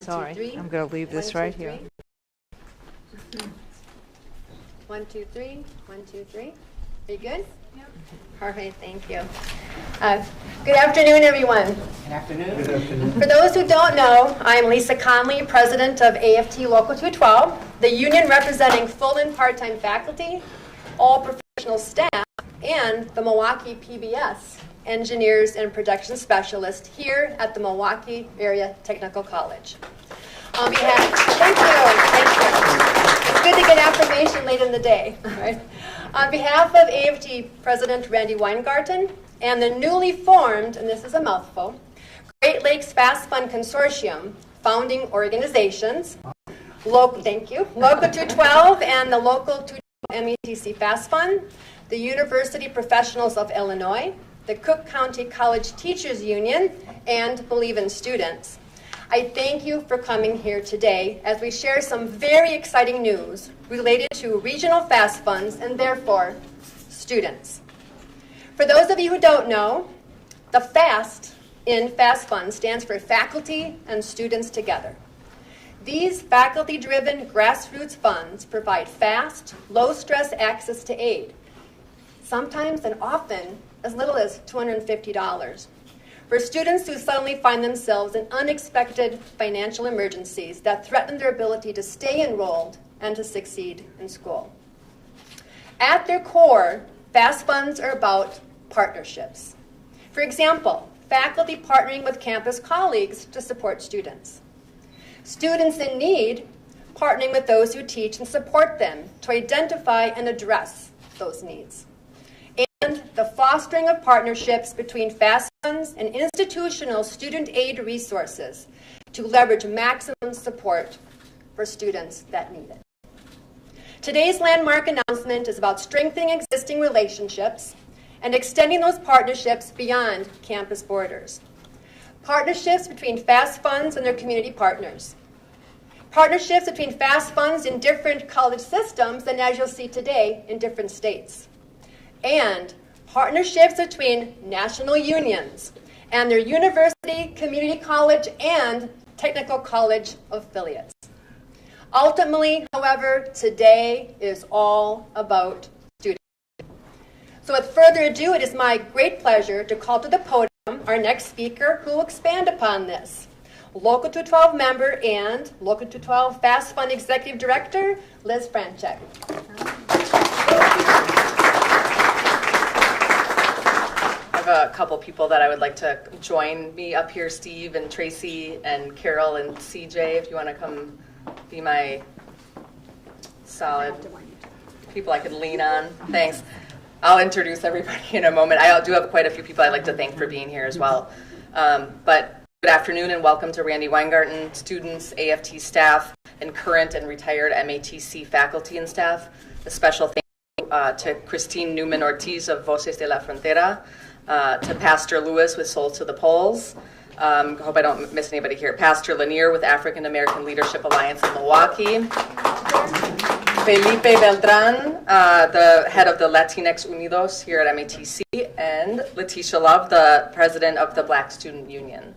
Sorry, 2, 3. I'm going to leave this 1, 2, right here. 3. 1, 2, 3. 1, 2, 3. Are you good? Yep. All right, thank you. Good afternoon, everyone. Good afternoon. Good afternoon. For those who don't know, I am Lisa Conley, president of AFT Local 212, the union representing full and part-time faculty, all professional staff, and the Milwaukee PBS engineers and production specialist here at the Milwaukee Area Technical College. On behalf, thank you. It's good to get affirmation late in the day. Right? On behalf of AFT President Randi Weingarten and the newly formed, and this is a mouthful, Great Lakes Fast Fund Consortium founding organizations, thank you, Local 212 and the Local 212 METC Fast Fund, the University Professionals of Illinois, the Cook County College Teachers Union, and Believe in Students. I thank you for coming here today as we share some very exciting news related to regional fast funds and therefore students. For those of you who don't know, the FAST in FAST Fund stands for Faculty and Students Together. These faculty-driven grassroots funds provide fast, low-stress access to aid, sometimes and often as little as $250, for students who suddenly find themselves in unexpected financial emergencies that threaten their ability to stay enrolled and to succeed in school. At their core, FAST funds are about partnerships. For example, faculty partnering with campus colleagues to support students. Students in need partnering with those who teach and support them to identify and address those needs. And the fostering of partnerships between FAST funds and institutional student aid resources to leverage maximum support for students that need it. Today's landmark announcement is about strengthening existing relationships and extending those partnerships beyond campus borders. Partnerships between FAST funds and their community partners. Partnerships between FAST funds in different college systems and, as you'll see today, in different states. And partnerships between national unions and their university, community college, and technical college affiliates. Ultimately, however, today is all about students. So with further ado, it is my great pleasure to call to the podium our next speaker who will expand upon this. Local 212 member and Local 212 Fast Fund Executive Director, Liz Franchek. A couple people that I would like to join me up here, Steve and Tracy and Carol and CJ, if you want to come be my solid people I could lean on. Thanks. I'll introduce everybody in a moment. I do have quite a few people I'd like to thank for being here as well. But good afternoon and welcome to Randi Weingarten, students, AFT staff, and current and retired MATC faculty and staff. A special thank you to Christine Newman-Ortiz of Voces de la Frontera, to Pastor Lewis with Souls to the Poles. Hope I don't miss anybody here. Pastor Lanier with African American Leadership Alliance in Milwaukee. Felipe Beltran, the head of the Latinx Unidos here at MATC. And Letitia Love, the president of the Black Student Union.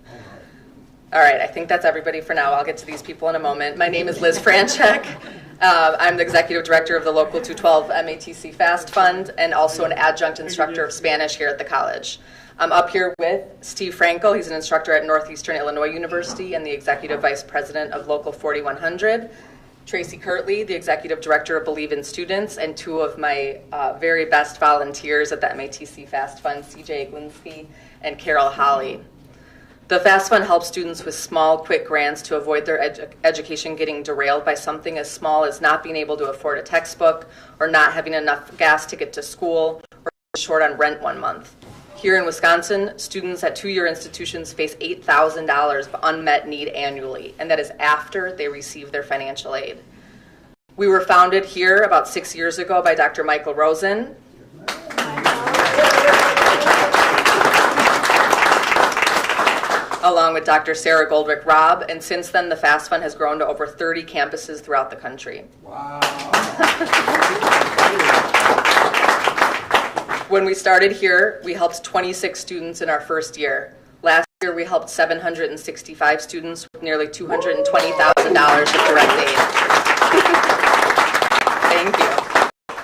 All right, I think that's everybody for now. I'll get to these people in a moment. My name is Liz Franchek. I'm the executive director of the Local 212 MATC Fast Fund and also an adjunct instructor of Spanish here at the college. I'm up here with Steve Franco. He's an instructor at Northeastern Illinois University and the executive vice president of Local 4100. Tracy Kirtley, the executive director of Believe in Students, and two of my very best volunteers at the MATC Fast Fund, CJ Glinsky and Carol Holly. The FAST Fund helps students with small, quick grants to avoid their education getting derailed by something as small as not being able to afford a textbook or not having enough gas to get to school or short on rent one month. Here in Wisconsin, students at two-year institutions face $8,000 of unmet need annually, and that is after they receive their financial aid. We were founded here about 6 years ago by Dr. Michael Rosen. Along with Dr. Sarah Goldrick-Robb, and since then the FAST Fund has grown to over 30 campuses throughout the country. Wow. When we started here, we helped 26 students in our first year. Last year, we helped 765 students with nearly $220,000 of direct aid. Thank you.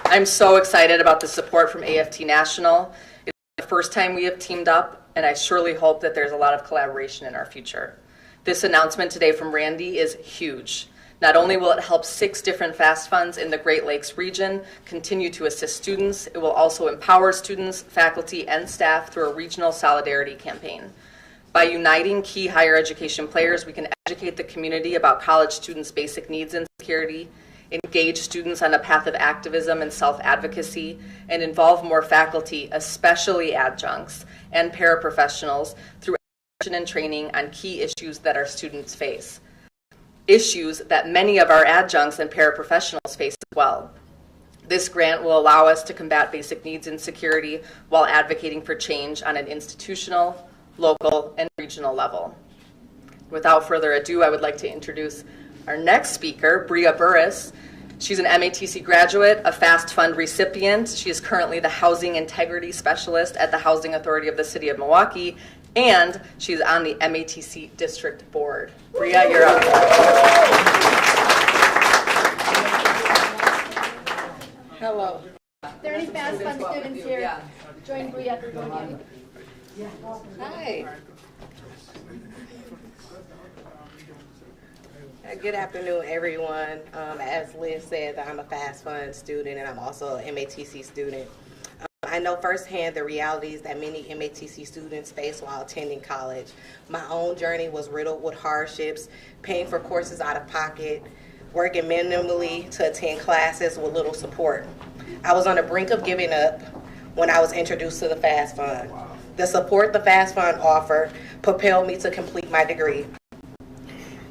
I'm so excited about the support from AFT National. It's the first time we have teamed up, and I surely hope that there's a lot of collaboration in our future. This announcement today from Randy is huge. Not only will it help 6 different FAST funds in the Great Lakes region continue to assist students, it will also empower students, faculty, and staff through a regional solidarity campaign. By uniting key higher education players, we can educate the community about college students' basic needs and security, engage students on a path of activism and self-advocacy, and involve more faculty, especially adjuncts and paraprofessionals, through education and training on key issues that our students face. Issues that many of our adjuncts and paraprofessionals face as well. This grant will allow us to combat basic needs and security while advocating for change on an institutional, local, and regional level. Without further ado, I would like to introduce our next speaker, Bria Burris. She's an MATC graduate, a FAST Fund recipient. She is currently the Housing Integrity Specialist at the Housing Authority of the City of Milwaukee, and she's on the MATC District Board. Bria, you're up. Hello. Are there any FAST Fund students here? Yeah. Join Bria at the podium. Hi. Good afternoon, everyone. As Liz said, I'm a FAST Fund student, and I'm also an MATC student. I know firsthand the realities that many MATC students face while attending college. My own journey was riddled with hardships, paying for courses out of pocket, working minimally to attend classes with little support. I was on the brink of giving up when I was introduced to the FAST Fund. The support the FAST Fund offered propelled me to complete my degree.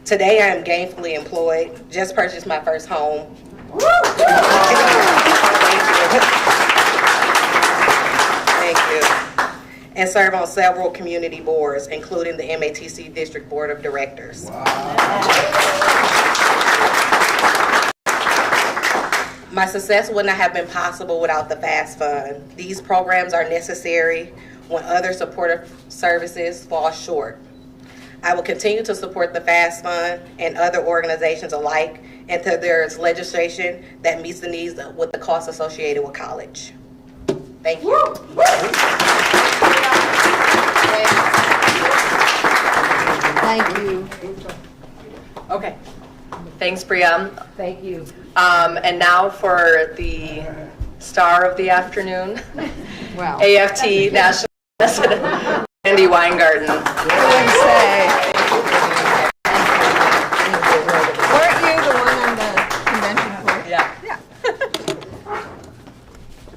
Today I am gainfully employed, just purchased my first home. Thank you. And serve on several community boards, including the MATC District Board of Directors. My success would not have been possible without the FAST Fund. These programs are necessary when other supportive services fall short. I will continue to support the FAST Fund and other organizations alike until there is legislation that meets the needs with the costs associated with college. Thank you. Thank you. Okay. Thanks, Bria. Thank you. And now for the star of the afternoon, Wow. AFT National President Randi Weingarten. I wouldn't say. Weren't you the one on the convention floor? Yeah. Yeah.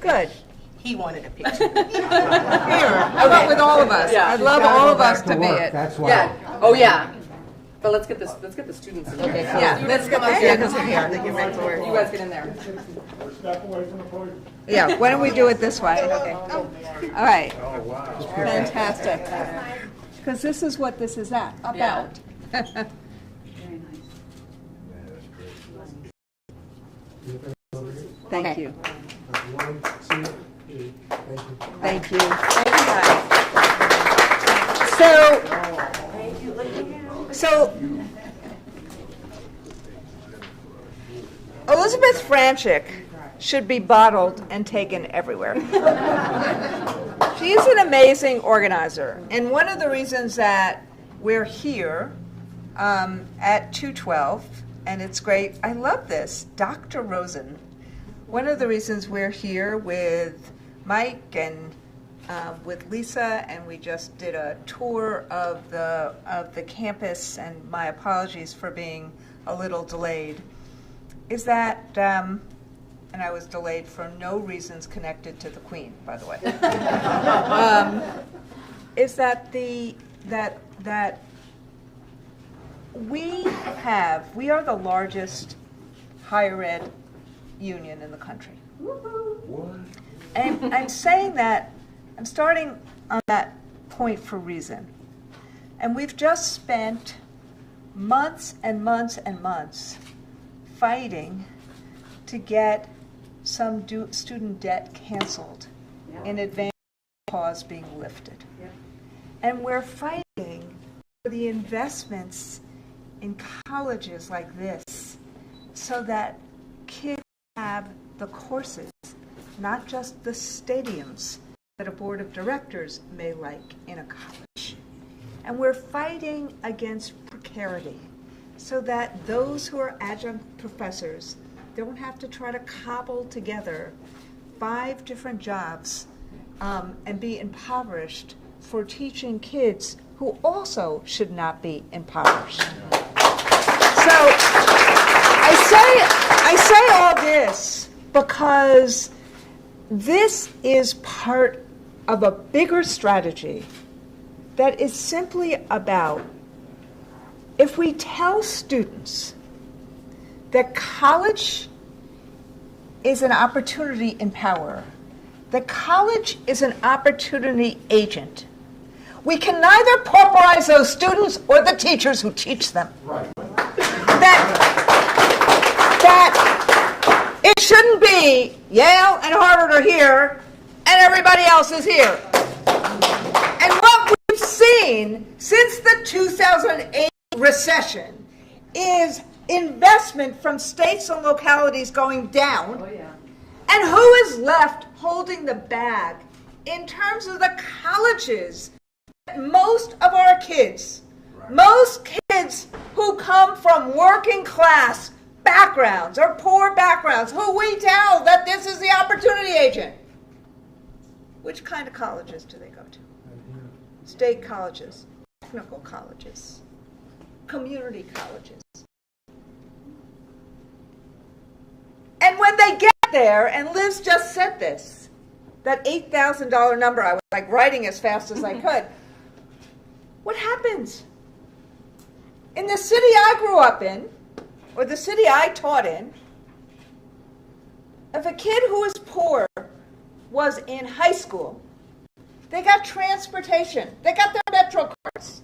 Good. He wanted a picture. Here, how about with all of us? Yeah. I'd love all of us to be it. That's why. Yeah. Oh, yeah. But let's get the students in here. Yeah, let's come up here. Get back to work. You guys get in there. Step away from the podium. Yeah, why don't we do it this way? Okay. All right. Fantastic. Because this is what this is about. Thank you. Thank you. So Elizabeth Franchik should be bottled and taken everywhere. She is an amazing organizer, and one of the reasons that we're here at 212, and it's great, I love this, Dr. Rosen. One of the reasons we're here with Mike and with Lisa, and we just did a tour of the campus, and my apologies for being a little delayed, is that, and I was delayed for no reasons connected to the Queen, by the way, is that that we are the largest higher ed union in the country. And I'm saying that, I'm starting on that point for a reason. And we've just spent months and months and months fighting to get some student debt canceled in advance of pause being lifted. And we're fighting the investments in colleges like this so that kids have the courses, not just the stadiums that a board of directors may like in a college. And we're fighting against precarity so that those who are adjunct professors don't have to try to cobble together 5 different jobs and be impoverished for teaching kids who also should not be impoverished. So I say all this because this is part of a bigger strategy that is simply about, if we tell students that college is an opportunity in power, that college is an opportunity agent, we can neither pauperize those students or the teachers who teach them. Right. That it shouldn't be Yale and Harvard are here and everybody else is here. And what we've seen since the 2008 recession is investment from states and localities going down. Oh, yeah. And who is left holding the bag in terms of the colleges that most of our kids, most kids who come from working class backgrounds or poor backgrounds, who we tell that this is the opportunity agent. Which kind of colleges do they go to? State colleges, technical colleges, community colleges. And when they get there, and Liz just said this, that $8,000 number, I was like writing as fast as I could. What happens? In the city I grew up in, or the city I taught in, if a kid who was poor was in high school, they got transportation, they got their Metro cards,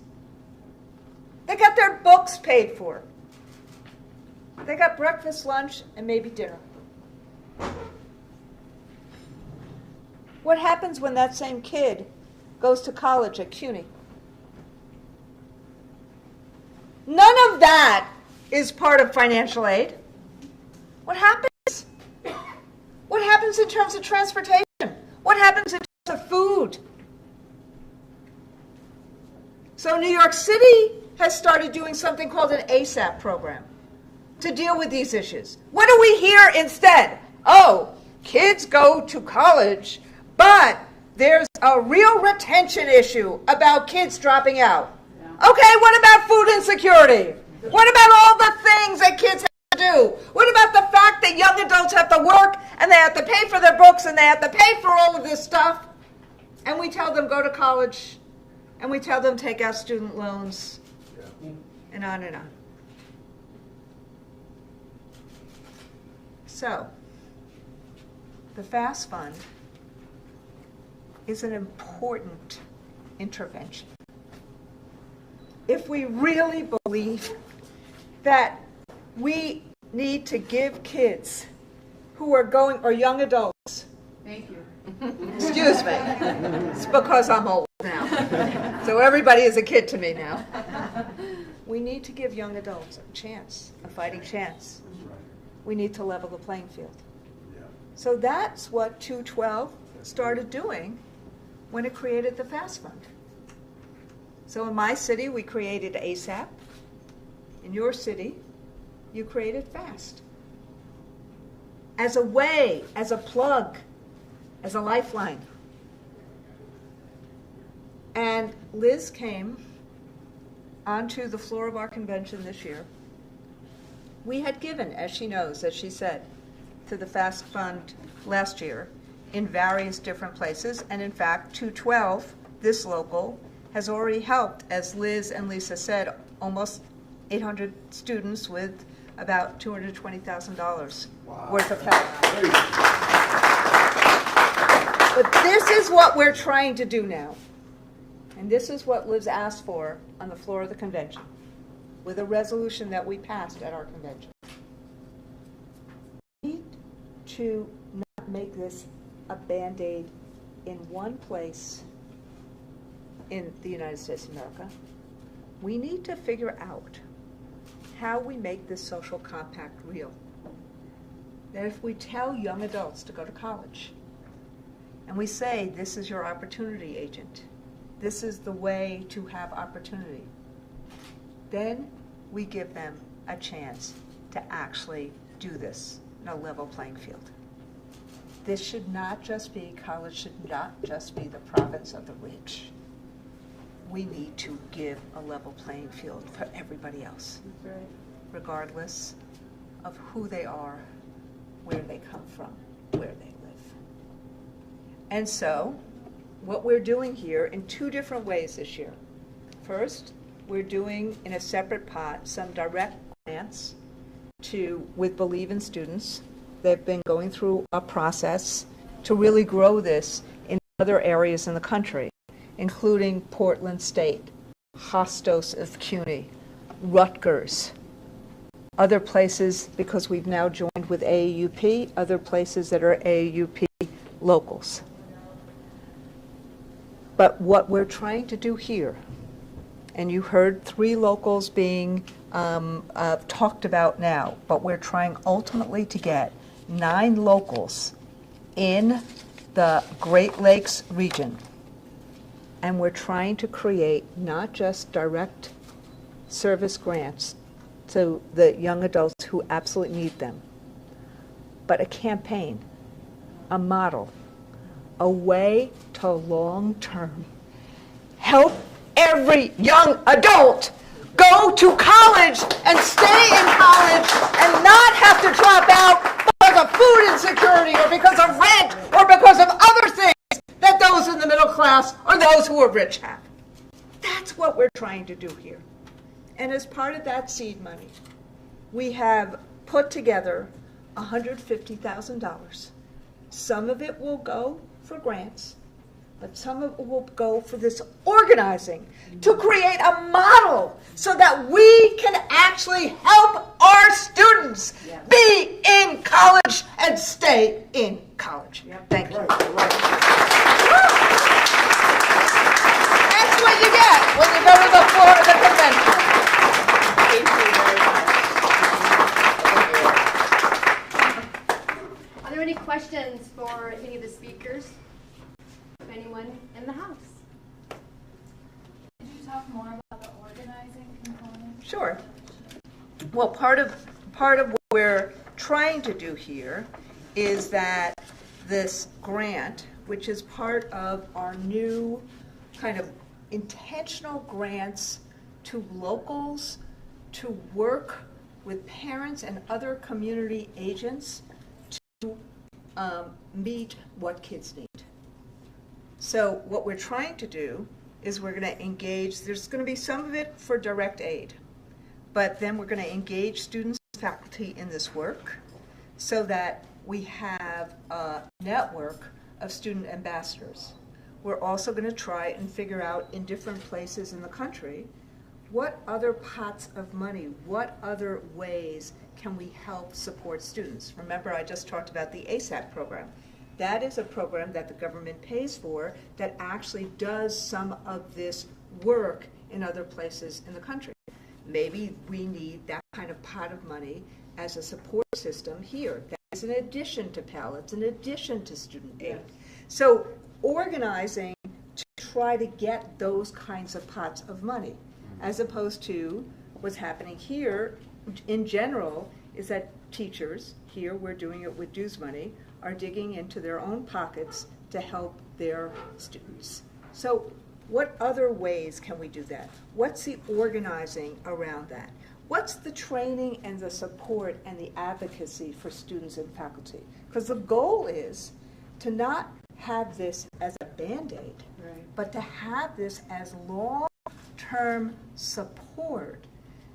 they got their books paid for, they got breakfast, lunch, and maybe dinner. What happens when that same kid goes to college at CUNY? None of that is part of financial aid. What happens? What happens in terms of transportation? What happens in terms of food? So New York City has started doing something called an ASAP program to deal with these issues. What do we hear instead? Oh, kids go to college, but there's a real retention issue about kids dropping out. Okay, what about food insecurity? What about all the things that kids have to do? What about the fact that young adults have to work and they have to pay for their books and they have to pay for all of this stuff? And we tell them go to college and we tell them take out student loans and on and on. So, the FAST Fund is an important intervention. If we really believe that we need to give kids who are going, or young adults. Thank you. Excuse me. It's because I'm old now. So everybody is a kid to me now. We need to give young adults a chance, a fighting chance. We need to level the playing field. So that's what 212 started doing when it created the FAST Fund. So in my city, we created ASAP. In your city, you created FAST. As a way, as a plug, as a lifeline. And Liz came onto the floor of our convention this year. We had given, as she knows, as she said, to the FAST Fund last year in various different places. And in fact, 212, this local, has already helped, as Liz and Lisa said, almost 800 students with about $220,000 worth of help. But this is what we're trying to do now. And this is what Liz asked for on the floor of the convention, with a resolution that we passed at our convention. We need to not make this a Band-Aid in one place in the United States of America. we need to figure out how we make this social compact real. That if we tell young adults to go to college, and we say, this is your opportunity agent, this is the way to have opportunity, then we give them a chance to actually do this in a level playing field. This should not just be, college should not just be the province of the rich. We need to give a level playing field for everybody else, regardless of who they are, where they come from, where they live. And so, what we're doing here in two different ways this year. First, we're doing in a separate pot some direct grants with Believe in students. They've been going through a process to really grow this in other areas in the country, including Portland State, Hostos of CUNY, Rutgers, other places, because we've now joined with AAUP, other places that are AAUP locals. But what we're trying to do here, and you heard 3 locals being talked about now, but we're trying ultimately to get 9 locals in the Great Lakes region. And we're trying to create not just direct service grants to the young adults who absolutely need them, but a campaign, a model, a way to long-term help every young adult go to college and stay in college and not have to drop out because of food insecurity or because of rent or because of other things that those in the middle class or those who are rich have. That's what we're trying to do here. And as part of that seed money, we have put together $150,000. Some of it will go for grants, but some of it will go for this organizing to create a model so that we can actually help our students be in college and stay in college. Thank you. That's what you get when you go to the floor of the convention. Thank you very much. Are there any questions for any of the speakers? Anyone in the house? Could you talk more about the organizing component? Sure. Well, part of what we're trying to do here is that this grant, which is part of our new kind of intentional grants to locals to work with parents and other community agents to meet what kids need. So what we're trying to do is we're going to engage, there's going to be some of it for direct aid, but then we're going to engage students and faculty in this work so that we have a network of student ambassadors. We're also going to try and figure out in different places in the country what other pots of money, what other ways can we help support students. Remember, I just talked about the ASAP program. That is a program that the government pays for that actually does some of this work in other places in the country. Maybe we need that kind of pot of money as a support system here. That is in addition to Pell, it's in addition to student aid. So organizing to try to get those kinds of pots of money, as opposed to what's happening here in general is that teachers, here we're doing it with dues money, are digging into their own pockets to help their students. So what other ways can we do that? What's the organizing around that? What's the training and the support and the advocacy for students and faculty? Because the goal is to not have this as a Band-Aid, but to have this as long-term support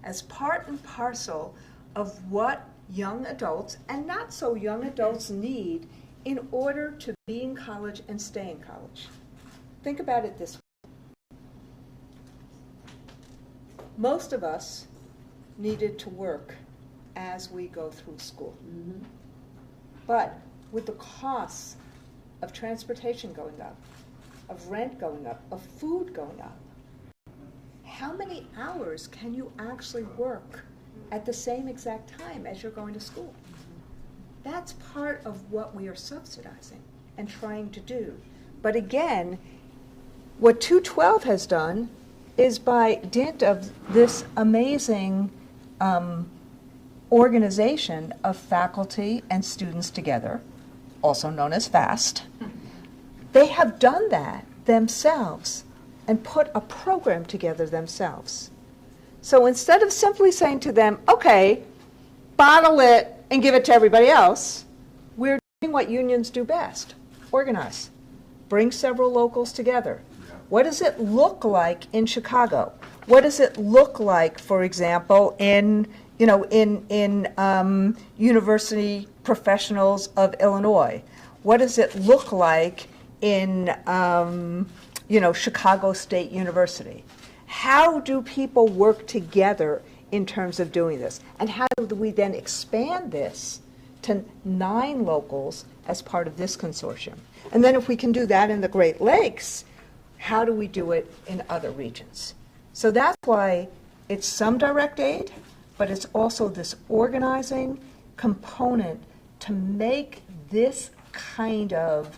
as part and parcel of what young adults and not so young adults need in order to be in college and stay in college. Think about it this way. Most of us needed to work as we go through school. But with the costs of transportation going up, of rent going up, of food going up, how many hours can you actually work at the same exact time as you're going to school? That's part of what we are subsidizing and trying to do. But again, what 212 has done is by dint of this amazing organization of faculty and students together, also known as FAST, they have done that themselves and put a program together themselves. So instead of simply saying to them, okay, bottle it and give it to everybody else, we're doing what unions do best: organize, bring several locals together. What does it look like in Chicago? What does it look like, for example, in University Professionals of Illinois? What does it look like in Chicago State University? How do people work together in terms of doing this? And how do we then expand this to 9 locals as part of this consortium? And then if we can do that in the Great Lakes, how do we do it in other regions? So that's why it's some direct aid, but it's also this organizing component to make this kind of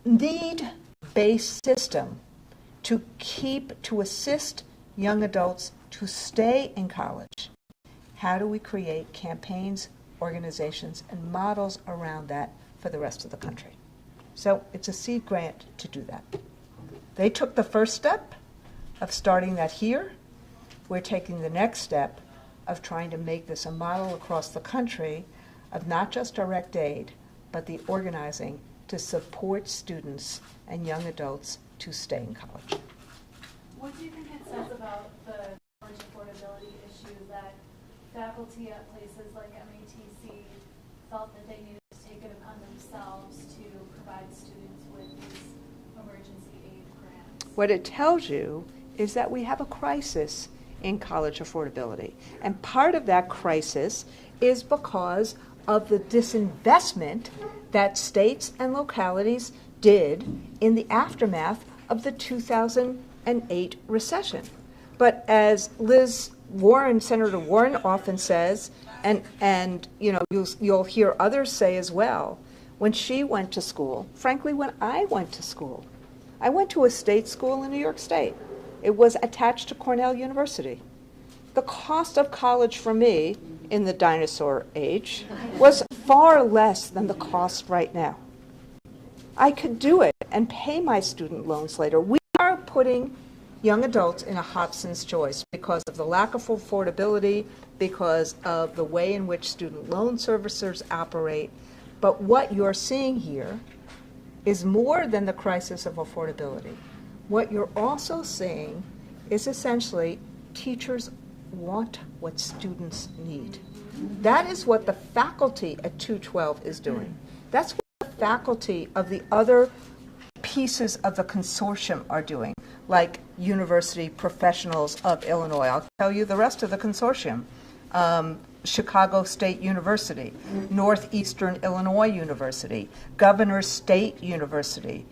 need-based system to assist young adults to stay in college. How do we create campaigns, organizations, and models around that for the rest of the country? So it's a seed grant to do that. They took the first step of starting that here. We're taking the next step of trying to make this a model across the country of not just direct aid, but the organizing to support students and young adults to stay in college. What do you think it says about the college affordability issue that faculty at places like MATC felt that they needed to take it upon themselves to provide students with these emergency aid grants? What it tells you is that we have a crisis in college affordability. And part of that crisis is because of the disinvestment that states and localities did in the aftermath of the 2008 recession. But as Liz Warren, Senator Warren often says, and you'll hear others say as well, when she went to school, frankly, when I went to school, I went to a state school in New York State. It was attached to Cornell University. The cost of college for me in the dinosaur age was far less than the cost right now. I could do it and pay my student loans later. We are putting young adults in a Hobson's choice because of the lack of affordability, because of the way in which student loan servicers operate. But what you're seeing here is more than the crisis of affordability. What you're also seeing is essentially teachers want what students need. That is what the faculty at 212 is doing. That's what the faculty of the other pieces of the consortium are doing, like University Professionals of Illinois. I'll tell you the rest of the consortium. Chicago State University, Northeastern Illinois University, Governor State University,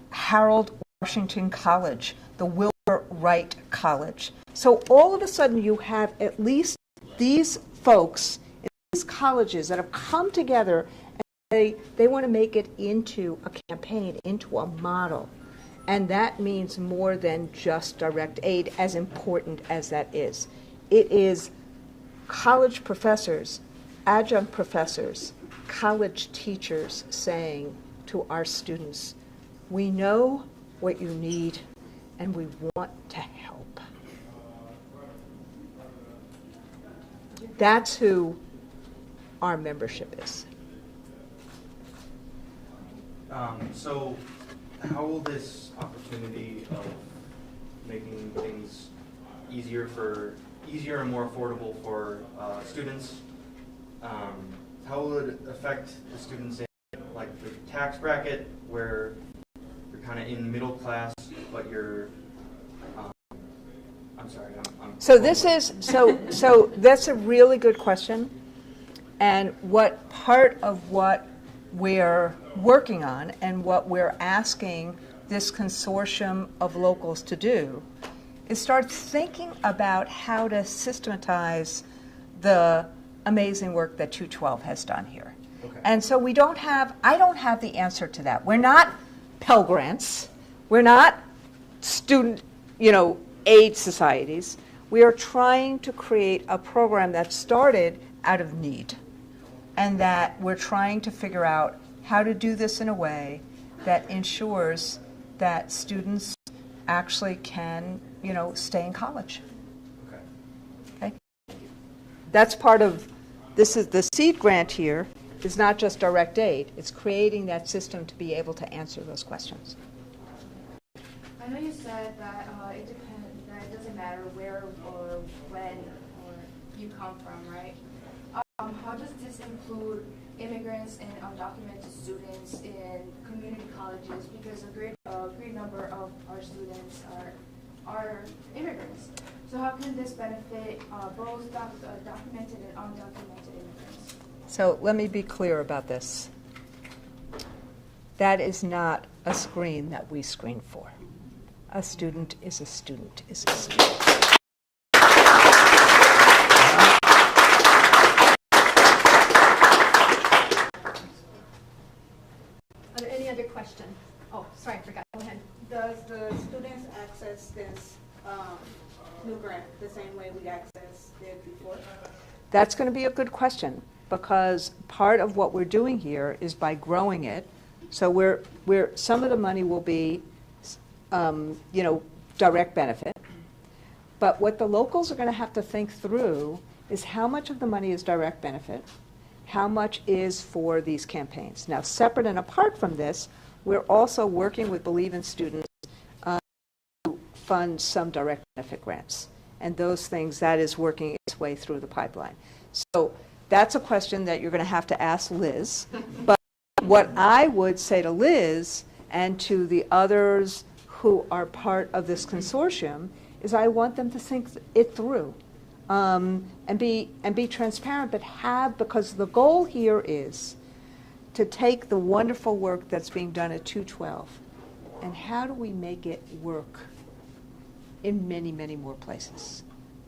Harold Washington College, the Wilbur Wright College. So all of a sudden you have at least these folks in these colleges that have come together and they want to make it into a campaign, into a model. And that means more than just direct aid, as important as that is. It is college professors, adjunct professors, college teachers saying to our students, we know what you need and we want to help. That's who our membership is. So how will this opportunity of making things easier and more affordable for students, how will it affect the students in like the tax bracket where you're kind of in middle class, but you're I'm sorry. So this is so that's a really good question, and what part of what we're working on and what we're asking this consortium of locals to do is start thinking about how to systematize the amazing work that 212 has done here. Okay. And so I don't have the answer to that. We're not Pell Grants. We're not student, aid societies. We are trying to create a program that started out of need, and that we're trying to figure out how to do this in a way that ensures that students actually can, stay in college. Okay. Okay? That's part of, this is the seed grant here, is not just direct aid, it's creating that system to be able to answer those questions. I know you said that it depends, that it doesn't matter where or when or you come from, right? How does this include immigrants and undocumented students in community colleges? Because a great number of our students are immigrants. So how can this benefit both documented and undocumented immigrants? So let me be clear about this. That is not a screen that we screen for. A student is a student is a student. Are there any other questions? Oh, sorry, I forgot. Go ahead. Does the students access this new grant the same way we accessed it before? That's going to be a good question, because part of what we're doing here is by growing it. So we're some of the money will be, direct benefit. But what the locals are going to have to think through is how much of the money is direct benefit, how much is for these campaigns. Now, separate and apart from this, we're also working with Believe in Students to fund some direct benefit grants. And those things, that is working its way through the pipeline. So that's a question that you're going to have to ask Liz. But what I would say to Liz and to the others who are part of this consortium is I want them to think it through and be transparent, but because the goal here is to take the wonderful work that's being done at 212 and how do we make it work in many, many more places.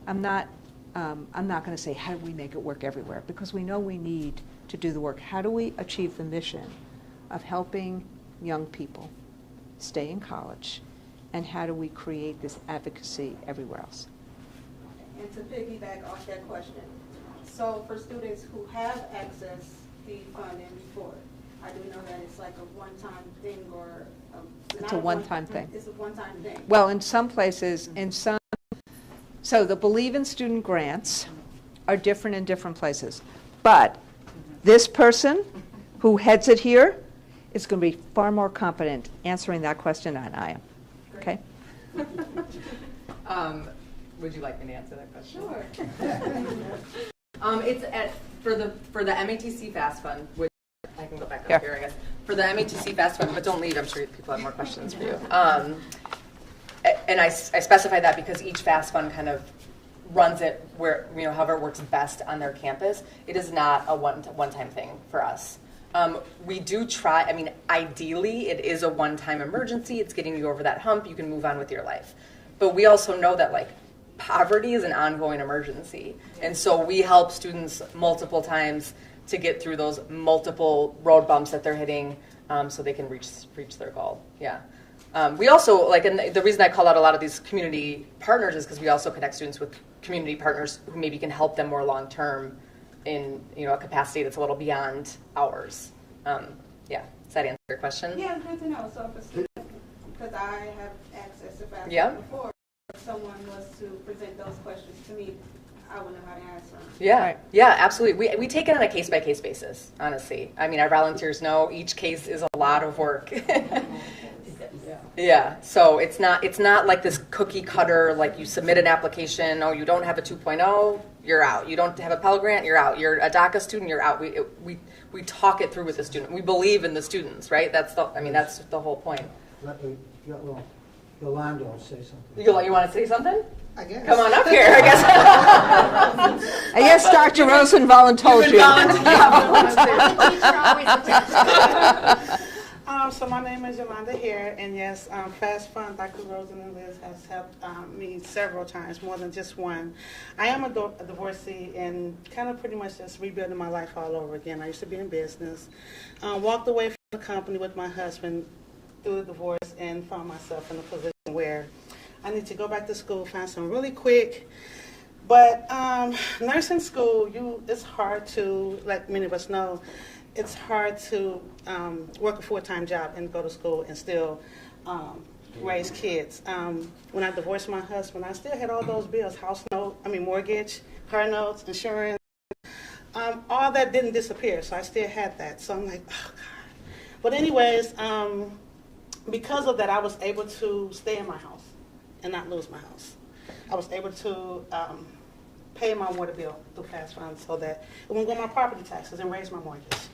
I'm not going to say how do we make it work everywhere, because we know we need to do the work. How do we achieve the mission of helping young people stay in college, and how do we create this advocacy everywhere else? And to piggyback off that question, so for students who have accessed the funding before, I do know that it's like a one-time thing or It's a one-time thing. It's a one-time thing. Well, in some places, so the Believe in Student grants are different in different places. But this person who heads it here is going to be far more competent answering that question than I am. Okay? Would you like me to answer that question? Sure. It's for the MATC Fast Fund, which I can go back up Yeah. here, I guess. For the MATC Fast Fund, but don't leave. I'm sure people have more questions for you. And I specify that because each Fast Fund kind of runs it where however it works best on their campus. It is not a one-time thing for us. We do try. I mean, ideally, it is a one-time emergency. It's getting you over that hump. You can move on with your life. But we also know that poverty is an ongoing emergency. And so we help students multiple times to get through those multiple road bumps that they're hitting so they can reach their goal. Yeah. We also, and the reason I call out a lot of these community partners is because we also connect students with community partners who maybe can help them more long-term in a capacity that's a little beyond ours. Yeah. Does that answer your question? Yeah, it's good to know. So for students, because I have access to FAFSA Yeah. before, if someone was to present those questions to me, I wouldn't know how to answer them. Yeah, Right. yeah, absolutely. We take it on a case-by-case basis, honestly. I mean, our volunteers know each case is a lot of work. Yeah, so it's not like this cookie cutter, like you submit an application, you don't have a 2.0, you're out. You don't have a Pell Grant, you're out. You're a DACA student, you're out. We talk it through with the student. We believe in the students, right? That's the whole point. Let Yolanda say something. You want to say something? I guess. come on up here, I guess. I guess Dr. Rosenwald told you. So my name is Yolanda here, and yes, Fast Fund, Dr. Rosen and Liz has helped me several times, more than just one. I am a divorcee and kind of pretty much just rebuilding my life all over again. I used to be in business, walked away from the company with my husband through the divorce, and found myself in a position where I need to go back to school, find some really quick. But nursing school, it's hard to, like many of us know, it's hard to work a full-time job and go to school and still raise kids. When I divorced my husband, I still had all those bills, mortgage, car notes, insurance. All that didn't disappear, so I still had that. So I'm like, oh, God. But anyways, because of that, I was able to stay in my house and not lose my house. I was able to pay my water bill through Fast Funds so that it wouldn't go on my property taxes and raise my mortgage.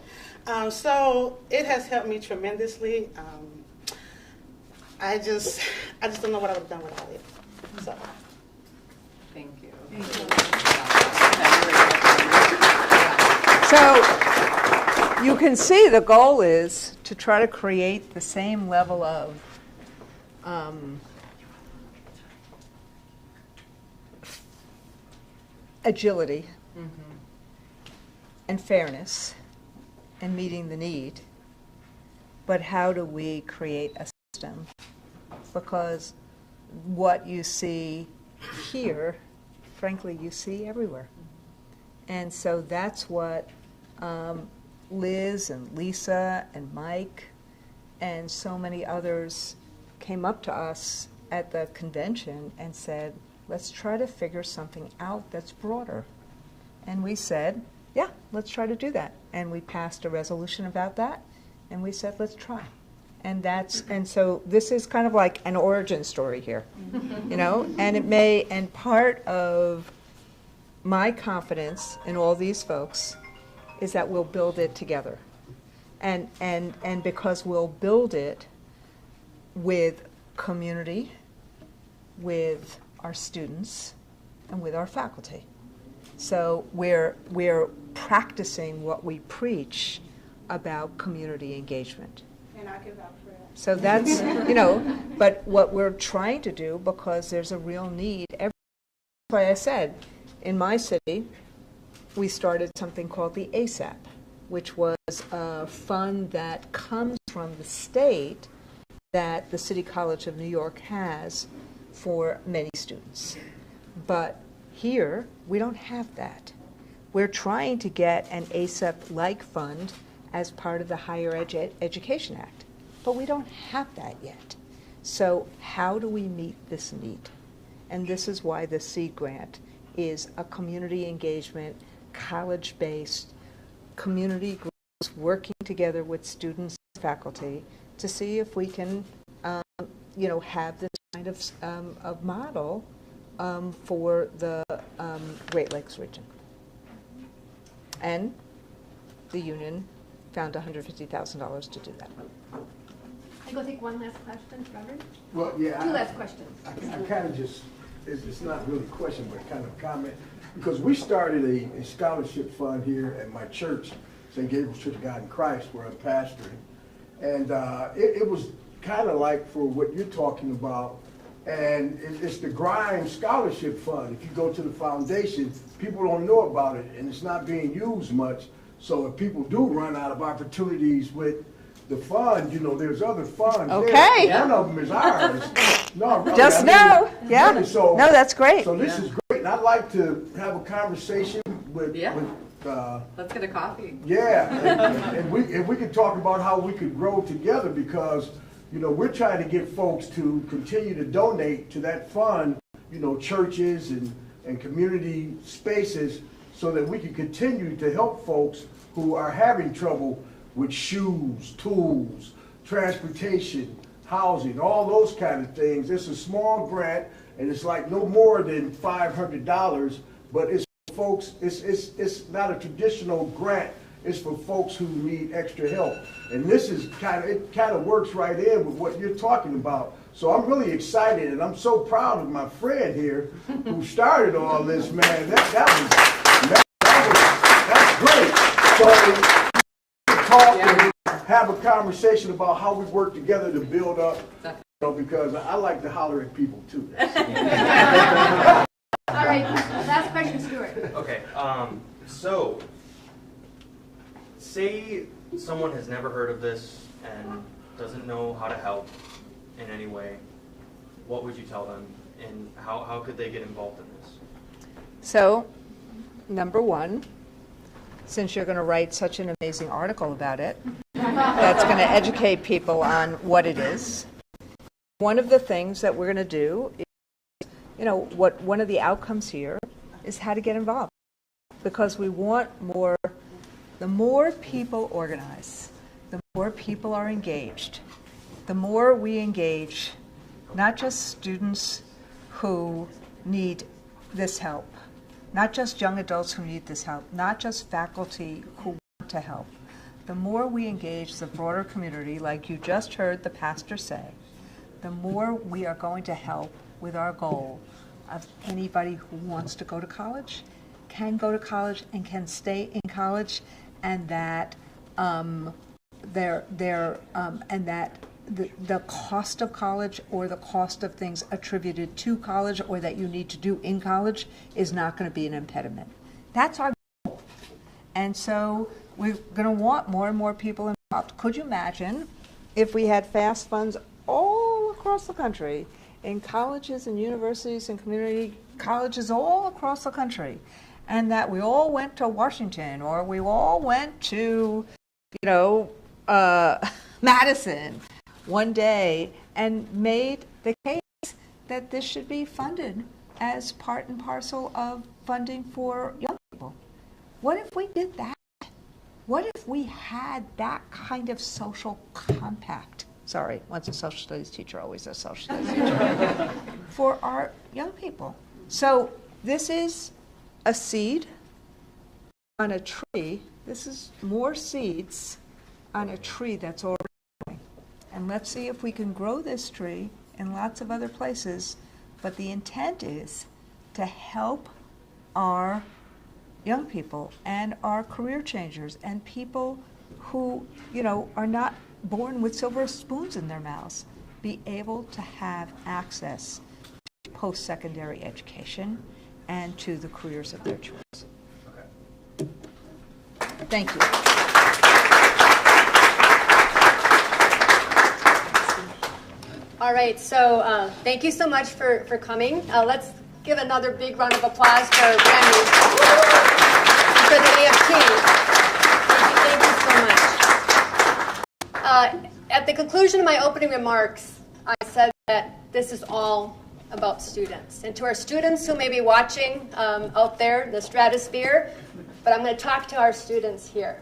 So it has helped me tremendously. I just don't know what I would have done without it. So. Thank you. So you can see the goal is to try to create the same level of agility and fairness and meeting the need. But how do we create a system? Because what you see here, frankly, you see everywhere. And so that's what Liz and Lisa and Mike and so many others came up to us at the convention and said, let's try to figure something out that's broader. And we said, yeah, let's try to do that. And we passed a resolution about that, and we said, let's try. And so this is kind of like an origin story here, you know, and part of my confidence in all these folks is that we'll build it together. And because we'll build it with community, with our students, and with our faculty. So we're practicing what we preach about community engagement. And I can vouch for that. So that's, you know, but what we're trying to do, because there's a real need. That's why I said, in my city, we started something called the ASAP, which was a fund that comes from the state that the City College of New York has for many students. But here, we don't have that. We're trying to get an ASAP-like fund as part of the Higher Education Act, but we don't have that yet. So how do we meet this need? And this is why the SEED grant is a community engagement, college-based community groups working together with students and faculty to see if we can you know, have this kind of model for the Great Lakes region. And the union found $150,000 to do that. I go take one last question, Robert. Well, yeah. Two last questions. I kind of just, it's not really a question, but kind of a comment. Because we started a scholarship fund here at my church, St. Gabriel's Church of God in Christ, where I'm pastoring. And it was kind of like for what you're talking about. And it's the Grimes Scholarship Fund. If you go to the foundation, people don't know about it, and it's not being used much. So if people do run out of opportunities with the fund, you know, there's other funds. Okay. There. One of them is ours. No, really. Just know. Yeah. Really, so, no, that's great. So this is great. And I'd like to have a conversation with let's get a coffee. Yeah, and we could talk about how we could grow together, because you know, we're trying to get folks to continue to donate to that fund, you know, churches and community spaces, so that we can continue to help folks who are having trouble with shoes, tools, transportation, housing, all those kind of things. It's a small grant, and it's like no more than $500, but it's for folks, it's not a traditional grant. It's for folks who need extra help. And this is it kind of works right in with what you're talking about. So I'm really excited, and I'm so proud of my friend here who started all this, man. That's great. So talk and have a conversation about how we work together to build up, because I like to holler at people too. All right, last question, Stuart. Okay, so say someone has never heard of this and doesn't know how to help in any way. What would you tell them, and how could they get involved in this? So, number one, since you're going to write such an amazing article about it, that's going to educate people on what it is. One of the things that we're going to do is, one of the outcomes here is how to get involved. Because we want the more people organize, the more people are engaged, the more we engage not just students who need this help, not just young adults who need this help, not just faculty who want to help. The more we engage the broader community, like you just heard the pastor say, the more we are going to help with our goal of anybody who wants to go to college, can go to college and can stay in college, and that the cost of college or the cost of things attributed to college or that you need to do in college is not going to be an impediment. That's our goal. And so we're going to want more and more people involved. Could you imagine if we had FAST funds all across the country, in colleges and universities and community colleges all across the country, and that we all went to Washington or we all went to, Madison one day and made the case that this should be funded as part and parcel of funding for young people. What if we did that? What if we had that kind of social compact? Sorry, once a social studies teacher, always a social studies teacher. For our young people. So this is a seed on a tree. This is more seeds on a tree that's already growing. And let's see if we can grow this tree in lots of other places. But the intent is to help our young people and our career changers and people who, are not born with silver spoons in their mouths, be able to have access to post-secondary education and to the careers of their choice. Okay. Thank you. All right, so thank you so much for coming. Let's give another big round of applause for Randi and for the AFT. Thank you so much. At the conclusion of my opening remarks, I said that this is all about students. And to our students who may be watching out there in the stratosphere, but I'm going to talk to our students here.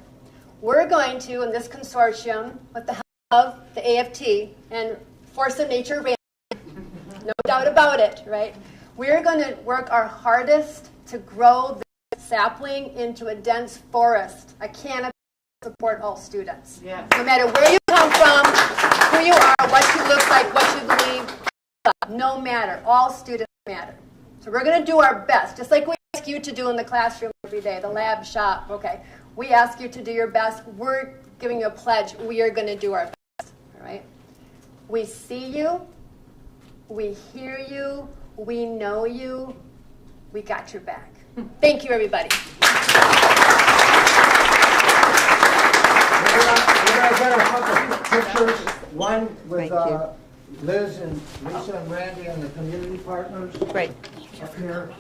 We're going to, in this consortium, with the help of the AFT and Force of Nature, no doubt about it, right? We're going to work our hardest to grow this sapling into a dense forest, a canopy to support all students. Yeah. No matter where you come from, who you are, what you look like, what you believe, no matter. All students matter. So we're going to do our best, just like we ask you to do in the classroom every day, the lab shop, okay? We ask you to do your best. We're giving you a pledge. We are going to do our best, all right? We see you. We hear you. We know you. We got your back. Thank you, everybody. We're going to get a couple of pictures. One with Liz and Lisa and Randy and the community partners. Great. Up here.